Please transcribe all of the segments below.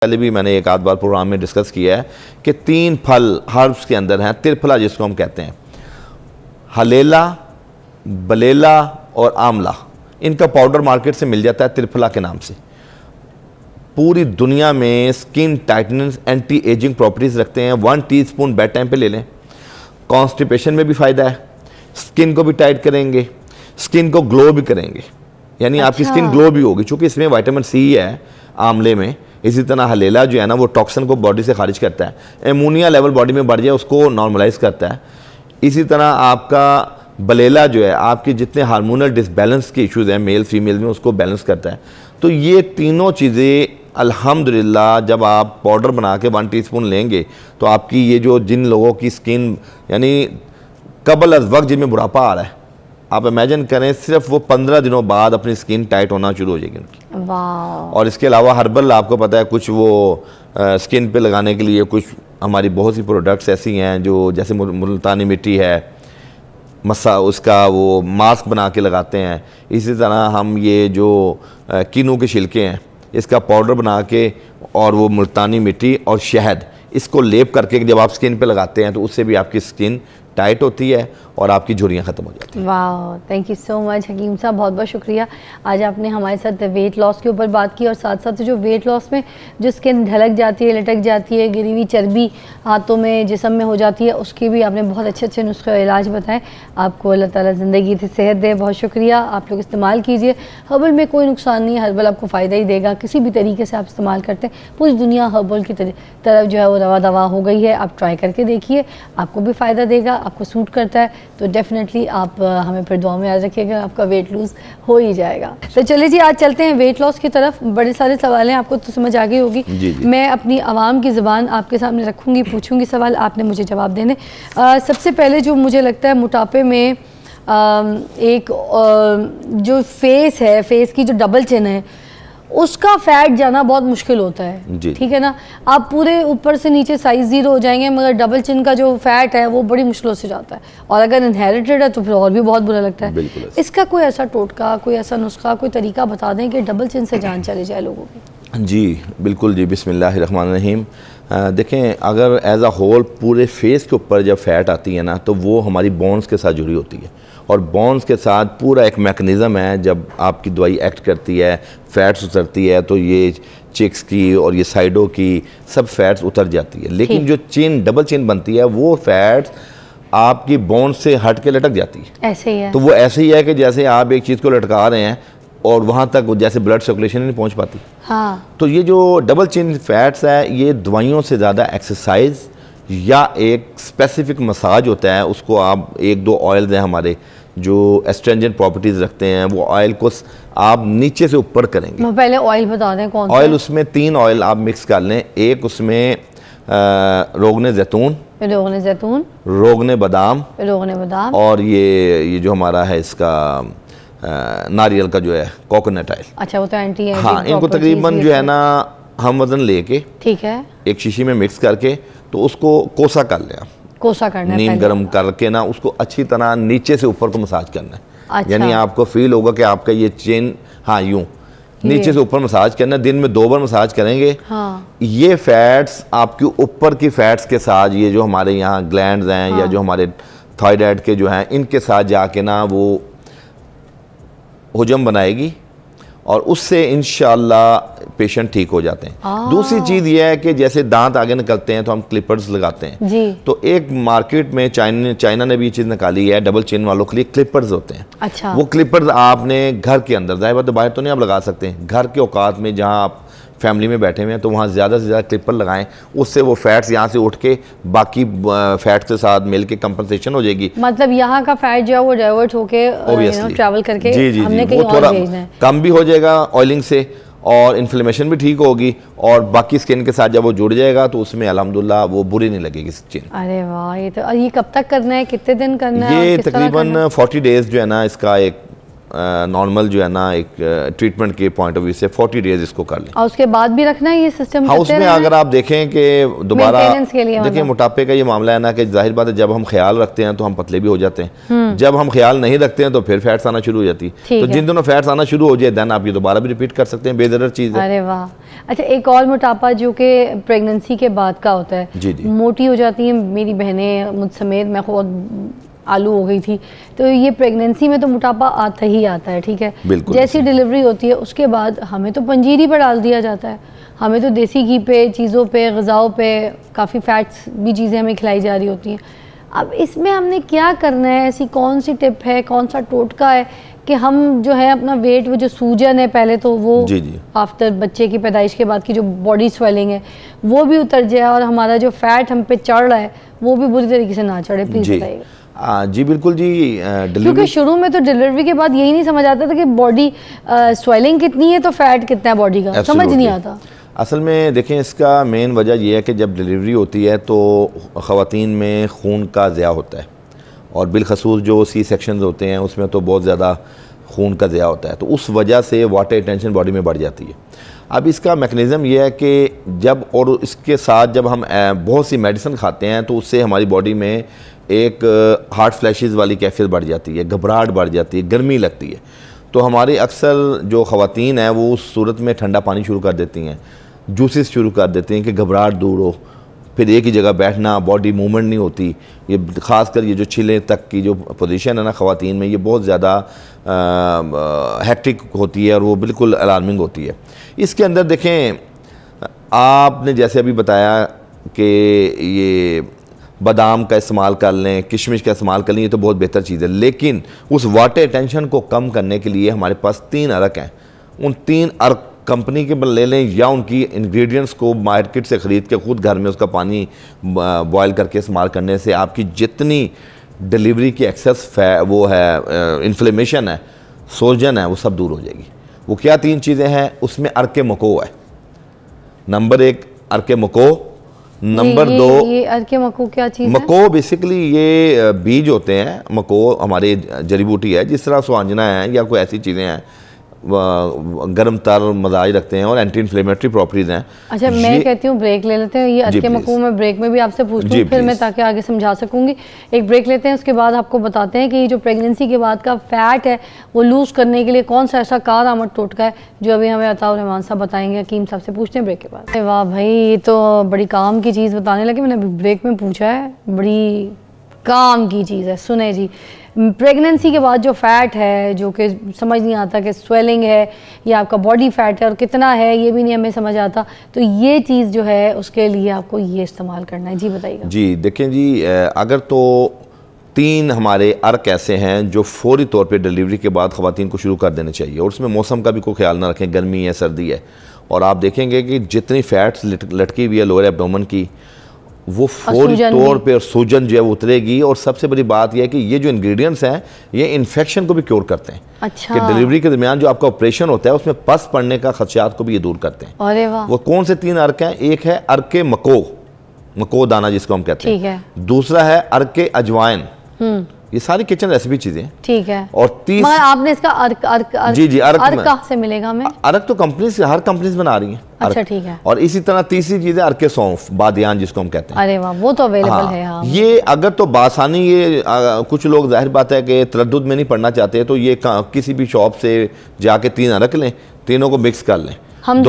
पहले भी मैंने एक आध बार प्रोग्राम में डिस्कस किया है कि 3 फल हर्ब्स के अंदर हैं, त्रिफला जिसको हम कहते हैं, हलेला, बलेला और आमला। इनका पाउडर मार्केट से मिल जाता है त्रिफला के नाम से। पूरी दुनिया में skin tightness, anti ageing properties रखते हैं। 1 टीस्पून बेड टाइम पे ले लें। कॉन्स्टिपेशन में भी फ़ायदा है, स्किन को भी टाइट करेंगे, स्किन को ग्लो भी करेंगे, यानी आपकी स्किन ग्लो भी होगी, चूँकि इसमें विटामिन सी है आमले में। इसी तरह हलेला जो है ना, वो टॉक्सिन को बॉडी से खारिज करता है, एमोनिया लेवल बॉडी में बढ़ जाए उसको नॉर्मलाइज करता है। इसी तरह आपका बलेला जो है, आपके जितने हार्मोनल डिसबैलेंस के इश्यूज़ हैं मेल फीमेल में, उसको बैलेंस करता है। तो ये तीनों चीज़ें अल्हम्दुलिल्लाह जब आप पाउडर बना के 1 टीस्पून लेंगे तो आपकी ये जो जिन लोगों की स्किन यानी कबल अज़ वक्त जिनमें बुढ़ापा आ रहा है, आप इमेजिन करें सिर्फ वो 15 दिनों बाद अपनी स्किन टाइट होना शुरू हो जाएगी उनकी। वाह। और इसके अलावा हर्बल आपको पता है कुछ वो स्किन पे लगाने के लिए कुछ हमारी बहुत सी प्रोडक्ट्स ऐसी हैं जो जैसे मुल्तानी मिट्टी है, उसका वो मास्क बना के लगाते हैं। इसी तरह हम ये जो किनू के छिलके हैं इसका पाउडर बना के, और वो मुल्तानी मिट्टी और शहद, इसको लेप करके जब आप स्किन पे लगाते हैं तो उससे भी आपकी स्किन टाइट होती है और आपकी झुर्रियाँ ख़त्म हो जाती हैं। वाह, थैंक यू सो मच हकीम साहब, बहुत बहुत शुक्रिया। आज आपने हमारे साथ वेट लॉस के ऊपर बात की और साथ साथ जो वेट लॉस में जो स्किन ढलक जाती है, लटक जाती है, गिरी हुई चर्बी हाथों में जिस्म में हो जाती है, उसकी भी आपने बहुत अच्छे अच्छे नुस्खे इलाज बताए। आपको अल्लाह ताला ज़िंदगी की सेहत दे, बहुत शुक्रिया। आप लोग इस्तेमाल कीजिए, हर्बल में कोई नुकसान नहीं है, हर्बल आपको फ़ायदा ही देगा। किसी भी तरीके से आप इस्तेमाल करते हैं, पूरी दुनिया हर्बल की तरफ जो है वो रवा दवा हो गई है। आप ट्राई करके देखिए, आपको भी फ़ायदा देगा, आपको सूट करता है तो डेफिनेटली आप हमें फिर दुआ में याद रखिएगा, आपका वेट लूज़ हो ही जाएगा। तो चलिए जी, आज चलते हैं वेट लॉस की तरफ। बड़े सारे सवाल हैं, आपको तो समझ आ गई होगी। मैं अपनी आवाम की ज़बान आपके सामने रखूँगी, पूछूँगी सवाल, आपने मुझे जवाब देने। सबसे पहले जो मुझे लगता है मोटापे में एक जो फेस है, फेस की जो डबल चिन है, उसका फैट जाना बहुत मुश्किल होता है, ठीक है ना। आप पूरे ऊपर से नीचे साइज 0 हो जाएंगे, मगर डबल चिन का जो फैट है वो बड़ी मुश्किलों से जाता है, और अगर इनहेरिटेड है तो फिर और भी बहुत बुरा लगता है। इसका कोई ऐसा टोटका, कोई ऐसा नुस्खा, कोई तरीका बता दें कि डबल चिन से जान चले जाए लोगों की। जी बिल्कुल जी, बिस्मिल्लाहिर्रहमानिर्रहीम। देखें, अगर एज अ होल पूरे फेस के ऊपर जब फैट आती है ना, तो वो हमारी बोन्स के साथ जुड़ी होती है, और बोन्स के साथ पूरा एक मैकेनिज़्म है। जब आपकी दवाई एक्ट करती है, फैट्स उतरती है, तो ये चिक्स की और ये साइडों की सब फैट्स उतर जाती है। लेकिन जो चिन, डबल चिन बनती है, वो फैट्स आपकी बोन्स से हट के लटक जाती है। ऐसे ही है, तो वो ऐसे ही है कि जैसे आप एक चीज़ को लटका रहे हैं और वहाँ तक जैसे ब्लड सर्कुलेशन नहीं पहुँच पाती। हाँ। तो ये जो डबल चिन फैट्स है, ये दवाइयों से ज़्यादा एक्सरसाइज या एक स्पेसिफिक मसाज होता है, उसको आप 1-2 ऑयल्स हैं हमारे जो एस्ट्रेंजेंट प्रॉपर्टीज़ रखते हैं, वो ऑयल को आप नीचे से ऊपर करेंगे। पहले ऑयल बता दें कौन सा ऑयल, उसमें 3 ऑयल आप मिक्स कर लें। एक उसमें रोगने जैतून, रोगने बादाम, और ये जो हमारा है इसका नारियल का जो है कोकोनट ऑयल। अच्छा, वो तो एंटी है। हाँ, इनको तकरीबन जो है ना हम वजन लेके, ठीक है, एक शीशी में मिक्स करके तो उसको कोसा कर लें। कोसा करना है, नीम गर्म करके ना उसको अच्छी तरह नीचे से ऊपर को मसाज करना है। अच्छा। यानी आपको फील होगा कि आपका ये चेन, हाँ यूं नीचे से ऊपर मसाज करना है। दिन में 2 बार मसाज करेंगे। हाँ। ये फैट्स आपके ऊपर की फैट्स के साथ, ये जो हमारे यहाँ ग्लैंड्स हैं, हाँ, या जो हमारे थायराइड के जो हैं, इनके साथ जाके ना वो हजम बनाएगी और उससे इंशाल्लाह पेशेंट ठीक हो जाते हैं। दूसरी चीज़ ये है कि जैसे दांत आगे निकलते हैं तो हम क्लिपर्स लगाते हैं जी। तो एक मार्केट में चाइना ने भी ये चीज़ निकाली है, डबल चिन वालों के लिए क्लिपर्स होते हैं। अच्छा। वो क्लिपर्स आपने घर के अंदर, जाहिर बात है बाहर तो नहीं आप लगा सकते हैं, घर के औकात में जहाँ आप फैमिली में बैठे हुए हैं तो वहाँ ज़्यादा से ज़्यादा क्लिपर लगाएं। उससे वो फैट्स यहाँ से उठ के बाकी फैट्स के साथ मिल के कंपनसेशन हो जाएगी। मतलब यहाँ का फैट जो है वो डाइवर्ट होके ट्रैवल करके हमने कहीं और भेजना है, कम भी हो जाएगा ऑयलिंग से, और इन्फ्लेमेशन भी ठीक होगी, और बाकी स्किन के साथ जब वो जुड़ जाएगा तो उसमें अल्हम्दुलिल्लाह वो बुरी नहीं लगेगी स्किन। अरे वाह, ये तो, ये कब तक करना है, कितने दिन करना है? ये तकरीबन 40 डेज जो है ना, इसका एक नॉर्मल जो है ना एक ट्रीटमेंट के पॉइंट ऑफ व्यू से 40 डेज इसको कर लें। और उसके बाद भी रखना है ये सिस्टम? हाँ, उसमें अगर आप देखें कि दोबारा देखिए मतलब। मोटापे का ये मामला है ना कि जाहिर बात है जब हम ख्याल रखते हैं तो हम पतले भी हो जाते हैं, जब हम ख्याल नहीं रखते हैं तो फिर फैट्स आना शुरू हो जाती है। तो जिन दोनों फैट्स आना शुरू हो जाए देन आप ये दोबारा भी रिपीट कर सकते हैं, बेदरर चीज़ है। अरे वाह। अच्छा, एक और मोटापा जो कि प्रेगनेंसी के बाद का होता है, जी जी, मोटी हो जाती है मेरी बहनें मुझ समेत, मैं खुद आलू हो गई थी। तो ये प्रेगनेंसी में तो मोटापा आता ही आता है, ठीक है। जैसी डिलीवरी होती है उसके बाद हमें तो पंजीरी पर डाल दिया जाता है, हमें तो देसी घी पे, चीज़ों पे, ग़िज़ाओं पे काफ़ी फैट्स भी चीज़ें हमें खिलाई जा रही होती हैं। अब इसमें हमने क्या करना है? ऐसी कौन सी टिप है, कौन सा टोटका है कि हम जो है अपना वेट, वो जो सूजन है पहले तो वो जी जी, आफ्टर बच्चे की पैदाइश के बाद की जो बॉडी स्वेलिंग है वो भी उतर जाए और हमारा जो फैट हम पे चढ़ रहा है वो भी बुरी तरीके से ना चढ़े? प्लीज़ बताइएगा। जी बिल्कुल जी। क्योंकि शुरू में तो डिलीवरी के बाद यही नहीं समझ आता था कि बॉडी स्वेलिंग कितनी है तो फैट कितना है बॉडी का, समझ नहीं आता। असल में देखें इसका मेन वजह यह है कि जब डिलीवरी होती है तो ख़वातीन में खून का ज़िया होता है और बिलखसूस जो सी सेक्शन होते हैं उसमें तो बहुत ज़्यादा खून का ज़िया होता है, तो उस वजह से वाटर रिटेंशन बॉडी में बढ़ जाती है। अब इसका मैकेनिज़्म ये है कि जब और इसके साथ जब हम बहुत सी मेडिसिन खाते हैं तो उससे हमारी बॉडी में एक हार्ट फ्लैशेस वाली कैफियत बढ़ जाती है, घबराहट बढ़ जाती है, गर्मी लगती है। तो हमारी अक्सर जो ख़वातीन हैं वो उस सूरत में ठंडा पानी शुरू कर देती हैं, जूसेस शुरू कर देती हैं कि घबराहट दूर हो, फिर एक ही जगह बैठना, बॉडी मूवमेंट नहीं होती। ये ख़ासकर ये जो छिले तक की जो पोजीशन है ना ख़वातीन में, ये बहुत ज़्यादा हेक्टिक होती है और वो बिल्कुल अलार्मिंग होती है। इसके अंदर देखें, आपने जैसे अभी बताया कि ये बादाम का इस्तेमाल कर लें, किशमिश का इस्तेमाल कर लें, ये तो बहुत बेहतर चीज़ है, लेकिन उस वाटर टेंशन को कम करने के लिए हमारे पास 3 अरक हैं। उन 3 अरक कंपनी के ले लें या उनकी इंग्रेडिएंट्स को मार्केट से ख़रीद के ख़ुद घर में उसका पानी बॉयल करके इस्तेमाल करने से आपकी जितनी डिलीवरी की एक्सेस वो है इन्फ्लेमेशन है, सोजन है, वो सब दूर हो जाएगी। वो क्या 3 चीज़ें हैं उसमें? अर्के मको है नंबर 1, अर्के मको। नंबर 2, ये अर्के मको क्या चीज़ है? मको बेसिकली ये बीज होते हैं। मको हमारे जड़ी बूटी है, जिस तरह स्वांजना है या कोई ऐसी चीज़ें हैं, गर्म तर मजाज रखते हैं और एंटी इन्फ्लेमेटरी प्रॉपर्टीज हैं। अच्छा, मैं कहती हूँ ब्रेक ले लेते हैं। ये अर्के मको में ब्रेक में भी आपसे पूछूँ फिर मैं, ताकि आगे समझा सकूंगी। एक ब्रेक लेते हैं, उसके बाद आपको बताते हैं कि ये जो प्रेगनेंसी के बाद का फैट है वो लूज़ करने के लिए कौन सा ऐसा कारआमद टोटका है जो अभी हमें अताउर रहमान साहब बताएंगे। हकीम साहब से पूछते हैं ब्रेक के बाद। वाह भाई, ये तो बड़ी काम की चीज़ बताने लगे। मैंने ब्रेक में पूछा है, बड़ी काम की चीज़ है। सुने जी, प्रेगनेंसी के बाद जो फैट है, जो कि समझ नहीं आता कि स्वेलिंग है या आपका बॉडी फैट है और कितना है ये भी नहीं हमें समझ आता, तो ये चीज़ जो है उसके लिए आपको ये इस्तेमाल करना है। जी बताइएगा। जी देखें जी, अगर तो 3 हमारे अर्क ऐसे हैं जो फौरी तौर पे डिलीवरी के बाद ख़वातीन को शुरू कर देने चाहिए, और उसमें मौसम का भी कोई ख्याल ना रखें, गर्मी है, सर्दी है, और आप देखेंगे कि जितनी फैट्स लटकी हुई है लोअर एब्डोमेन की, वो फौरी तौर पे सूजन जो है वो उतरेगी। और सबसे बड़ी बात यह है कि ये जो इंग्रेडिएंट्स हैं ये इन्फेक्शन को भी क्योर करते हैं। अच्छा। कि डिलीवरी के दरमियान जो आपका ऑपरेशन होता है उसमें पस पड़ने का खदशात को भी ये दूर करते हैं। अरे वाह। वो कौन से 3 अर्क हैं? एक है अर्के मको, मको दाना जिसको हम कहते हैं, दूसरा है अर्के अजवाइन, ये सारी किचन रेसिपी चीजें, ठीक है। और तीसरा आपने इसका अर्क जी जी अर्क कहाँ से मिलेगा हमें? अर्क तो कंपनी से, हर कंपनी बना रही है। अच्छा ठीक है। और इसी तरह तीसरी चीज है अर्के सौंफ, बादियान जिसको हम कहते हैं। अरे वाह, वो तो अवेलेबल है। हाँ। ये अगर तो बासानी, ये कुछ लोग जाहिर बात है कि तरद्दुद में नहीं पड़ना चाहते, तो ये किसी भी शॉप से जाके 3 अर्क लें, तीनों को मिक्स कर लें। हम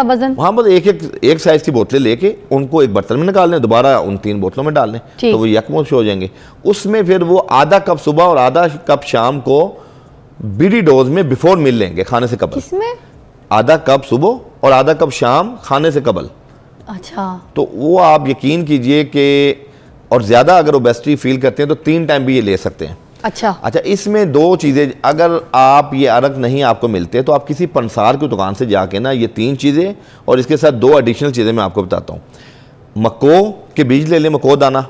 वजन, हाँ बस एक साइज की बोतलें लेके उनको एक बर्तन में निकाल लें, दोबारा उन 3 बोतलों में डाल लें, तो वो यकमोश हो जाएंगे। उसमें फिर वो आधा कप सुबह और आधा कप शाम को बीडी डोज में बिफोर मील लेंगे, खाने से कबल। किसमें? आधा कप सुबह और आधा कप शाम खाने से कबल। अच्छा। तो वो आप यकीन कीजिए कि, और ज्यादा अगर ओबेसिटी फील करते हैं तो 3 टाइम भी ये ले सकते हैं। अच्छा, इसमें 2 चीज़ें, अगर आप ये अर्क नहीं आपको मिलते तो आप किसी पंसार की दुकान से जाके ना ये 3 चीज़ें और इसके साथ 2 एडिशनल चीज़ें मैं आपको बताता हूँ। मको के बीज ले लें, मको दाना,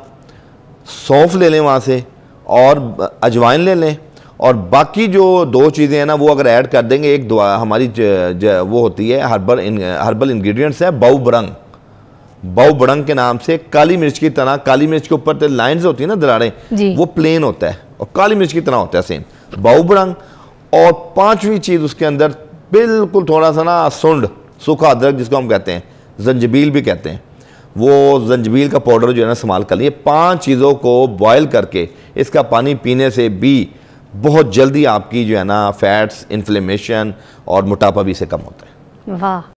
सौंफ ले लें वहाँ से, और अजवाइन ले लें, और बाकी जो 2 चीज़ें हैं ना वो अगर ऐड कर देंगे, एक दवा हमारी वो होती है हर्बल इंग्रेडिएंट्स है बाऊ बड़ंग के नाम से, काली मिर्च की तरह, काली मिर्च के ऊपर तो लाइन्स होती है ना, दरारें, वो प्लेन होता है और काली मिर्च की तरह होता है सेम, बाऊ बड़ंग। और पांचवी चीज़ उसके अंदर बिल्कुल थोड़ा सा ना सुंड, सूखा अदरक जिसको हम कहते हैं, जंजबील भी कहते हैं, वो जंजबील का पाउडर जो है ना इस्तेमाल कर लिए। 5 चीज़ों को बॉयल करके इसका पानी पीने से भी बहुत जल्दी आपकी जो है ना फैट्स, इन्फ्लेमेशन और मोटापा भी से कम होता है। वाह।